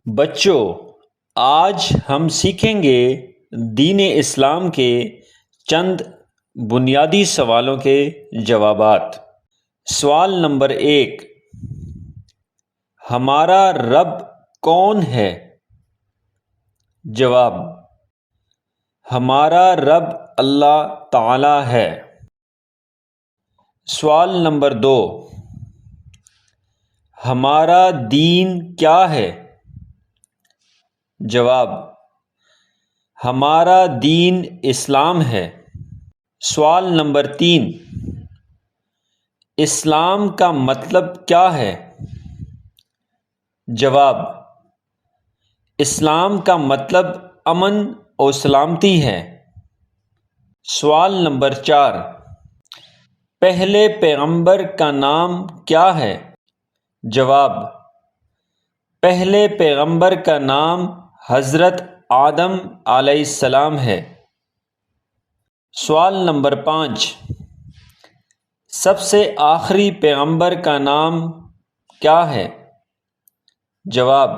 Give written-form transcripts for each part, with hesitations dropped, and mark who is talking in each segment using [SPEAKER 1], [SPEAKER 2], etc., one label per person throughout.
[SPEAKER 1] بچوں، آج ہم سیکھیں گے دین اسلام کے چند بنیادی سوالوں کے جوابات۔ سوال نمبر 1، ہمارا رب کون ہے؟ جواب: ہمارا رب اللہ تعالی ہے۔ سوال نمبر 2، ہمارا دین کیا ہے؟ جواب: ہمارا دین اسلام ہے۔ سوال نمبر 3، اسلام کا مطلب کیا ہے؟ جواب: اسلام کا مطلب امن و سلامتی ہے۔ سوال نمبر 4، پہلے پیغمبر کا نام کیا ہے؟ جواب: پہلے پیغمبر کا نام حضرت آدم علیہ السلام ہے۔ سوال نمبر 5، سب سے آخری پیغمبر کا نام کیا ہے؟ جواب: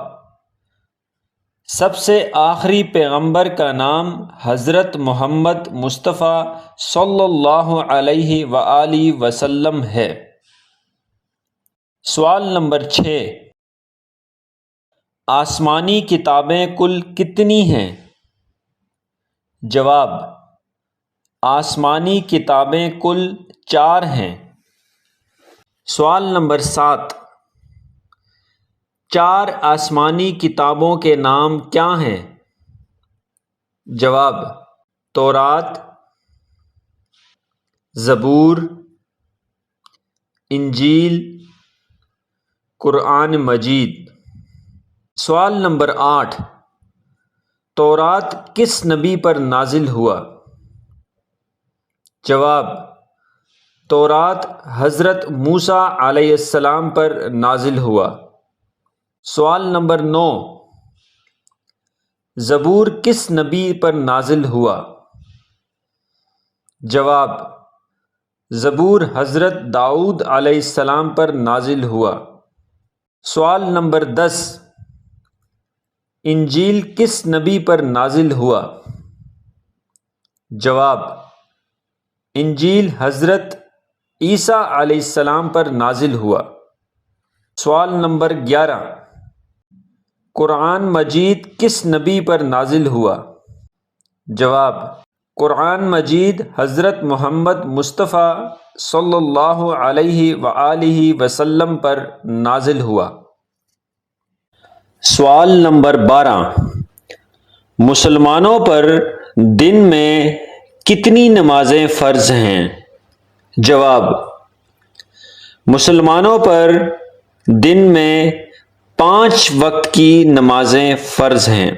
[SPEAKER 1] سب سے آخری پیغمبر کا نام حضرت محمد مصطفیٰ صلی اللہ علیہ وآلہ وسلم ہے۔ سوال نمبر 6، آسمانی کتابیں کل کتنی ہیں؟ جواب: آسمانی کتابیں کل 4 ہیں۔ سوال نمبر 7، 4 آسمانی کتابوں کے نام کیا ہیں؟ جواب: تورات، زبور، انجیل، قرآن مجید۔ سوال نمبر 8، تورات کس نبی پر نازل ہوا؟ جواب: تورات حضرت موسیٰ علیہ السلام پر نازل ہوا۔ سوال نمبر 9، زبور کس نبی پر نازل ہوا؟ جواب: زبور حضرت داؤد علیہ السلام پر نازل ہوا۔ سوال نمبر 10، انجیل کس نبی پر نازل ہوا؟ جواب: انجیل حضرت عیسیٰ علیہ السلام پر نازل ہوا۔ سوال نمبر 11، قرآن مجید کس نبی پر نازل ہوا؟ جواب: قرآن مجید حضرت محمد مصطفیٰ صلی اللہ علیہ وآلہ وسلم پر نازل ہوا۔ سوال نمبر 12، مسلمانوں پر دن میں کتنی نمازیں فرض ہیں؟ جواب: مسلمانوں پر دن میں 5 وقت کی نمازیں فرض ہیں۔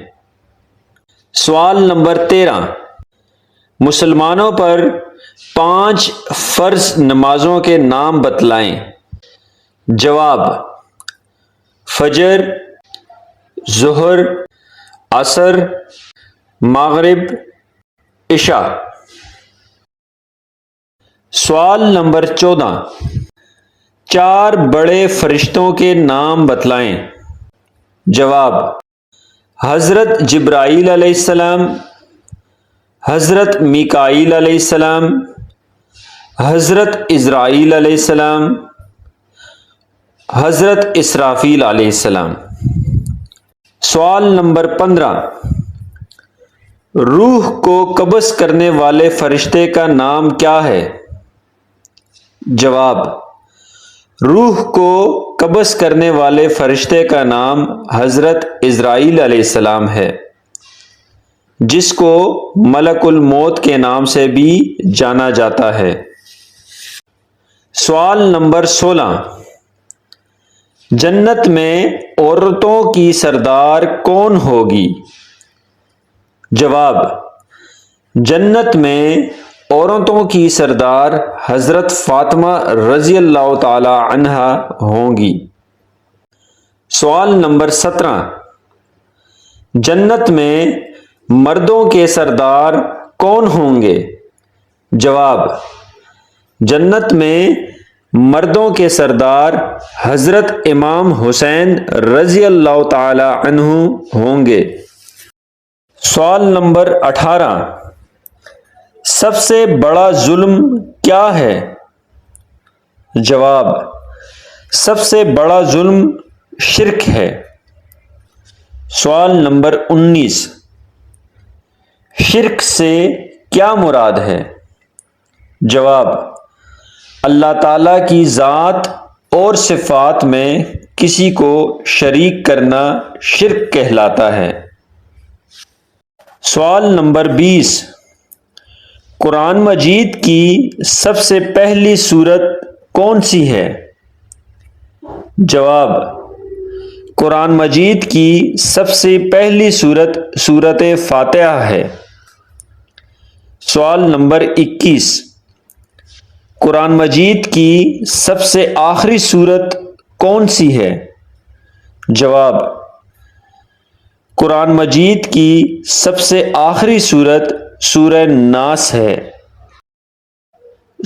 [SPEAKER 1] سوال نمبر 13، مسلمانوں پر 5 فرض نمازوں کے نام بتلائیں۔ جواب: فجر، ظہر، عصر، مغرب، عشاء۔ سوال نمبر 14، 4 بڑے فرشتوں کے نام بتلائیں۔ جواب: حضرت جبرائیل علیہ السلام، حضرت میکائیل علیہ السلام، حضرت عزرائیل علیہ السلام، حضرت اسرافیل علیہ السلام۔ سوال نمبر 15، روح کو قبض کرنے والے فرشتے کا نام کیا ہے؟ جواب: روح کو قبض کرنے والے فرشتے کا نام حضرت عزرائیل علیہ السلام ہے، جس کو ملک الموت کے نام سے بھی جانا جاتا ہے۔ سوال نمبر 16، جنت میں عورتوں کی سردار کون ہوگی؟ جواب: جنت میں عورتوں کی سردار حضرت فاطمہ رضی اللہ تعالی عنہا ہوں گی۔ سوال نمبر 17، جنت میں مردوں کے سردار کون ہوں گے؟ جواب: جنت میں مردوں کے سردار حضرت امام حسین رضی اللہ تعالی عنہ ہوں گے۔ سوال نمبر 18، سب سے بڑا ظلم کیا ہے؟ جواب، سب سے بڑا ظلم شرک ہے۔ سوال نمبر 19، شرک سے کیا مراد ہے؟ جواب، اللہ تعالیٰ کی ذات اور صفات میں کسی کو شریک کرنا شرک کہلاتا ہے۔ سوال نمبر 20، قرآن مجید کی سب سے پہلی سورت کون سی ہے؟ جواب، قرآن مجید کی سب سے پہلی سورت سورۃ فاتحہ ہے۔ سوال نمبر 21، قرآن مجید کی سب سے آخری سورت کون سی ہے؟ جواب، قرآن مجید کی سب سے آخری سورت سورہ ناس ہے۔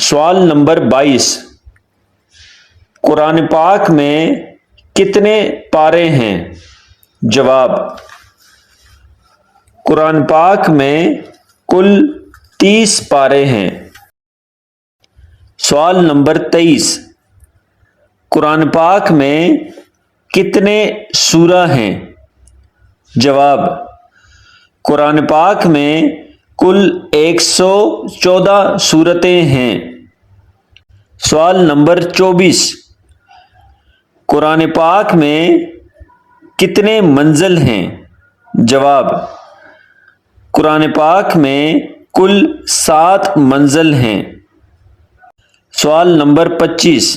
[SPEAKER 1] سوال نمبر 22، قرآن پاک میں کتنے پارے ہیں؟ جواب، قرآن پاک میں کل 30 پارے ہیں۔ سوال نمبر 23، قرآن پاک میں کتنے سورہ ہیں؟ جواب، قرآن پاک میں کل 114 سورتیں ہیں۔ سوال نمبر 24، قرآن پاک میں کتنے منزل ہیں؟ جواب، قرآن پاک میں کل 7 منزل ہیں۔ سوال نمبر 25،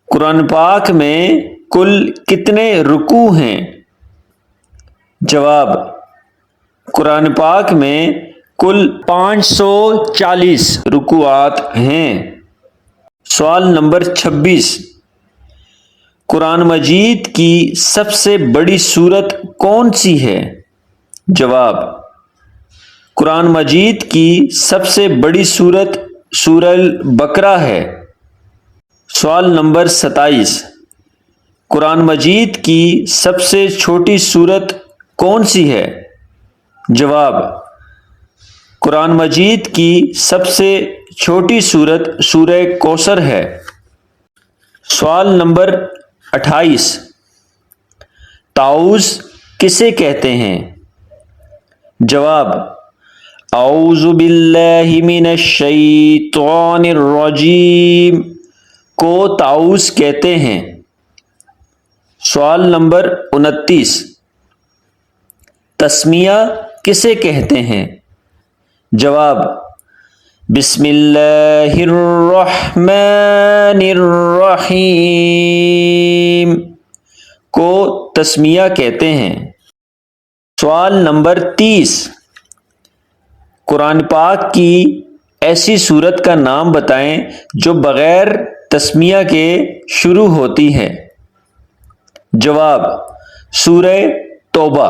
[SPEAKER 1] قرآن پاک میں کل کتنے رکوع ہیں؟ جواب، قرآن پاک میں کل 540 رکوعات ہیں۔ سوال نمبر 26، قرآن مجید کی سب سے بڑی سورت کون سی ہے؟ جواب، قرآن مجید کی سب سے بڑی سورت سورہ البقرہ ہے۔ سوال نمبر 27، قرآن مجید کی سب سے چھوٹی سورت کون سی ہے؟ جواب، قرآن مجید کی سب سے چھوٹی سورت سورہ کوثر ہے۔ سوال نمبر 28، طاؤس کسے کہتے ہیں؟ جواب، اعوذ باللہ من الشیطان الرجیم کو طاؤس کہتے ہیں۔ سوال نمبر 29، تسمیہ کسے کہتے ہیں؟ جواب، بسم اللہ الرحمن الرحیم کو تسمیہ کہتے ہیں۔ سوال نمبر 30، قرآن پاک کی ایسی سورت کا نام بتائیں جو بغیر تسمیہ کے شروع ہوتی ہے۔ جواب، سورہ توبہ۔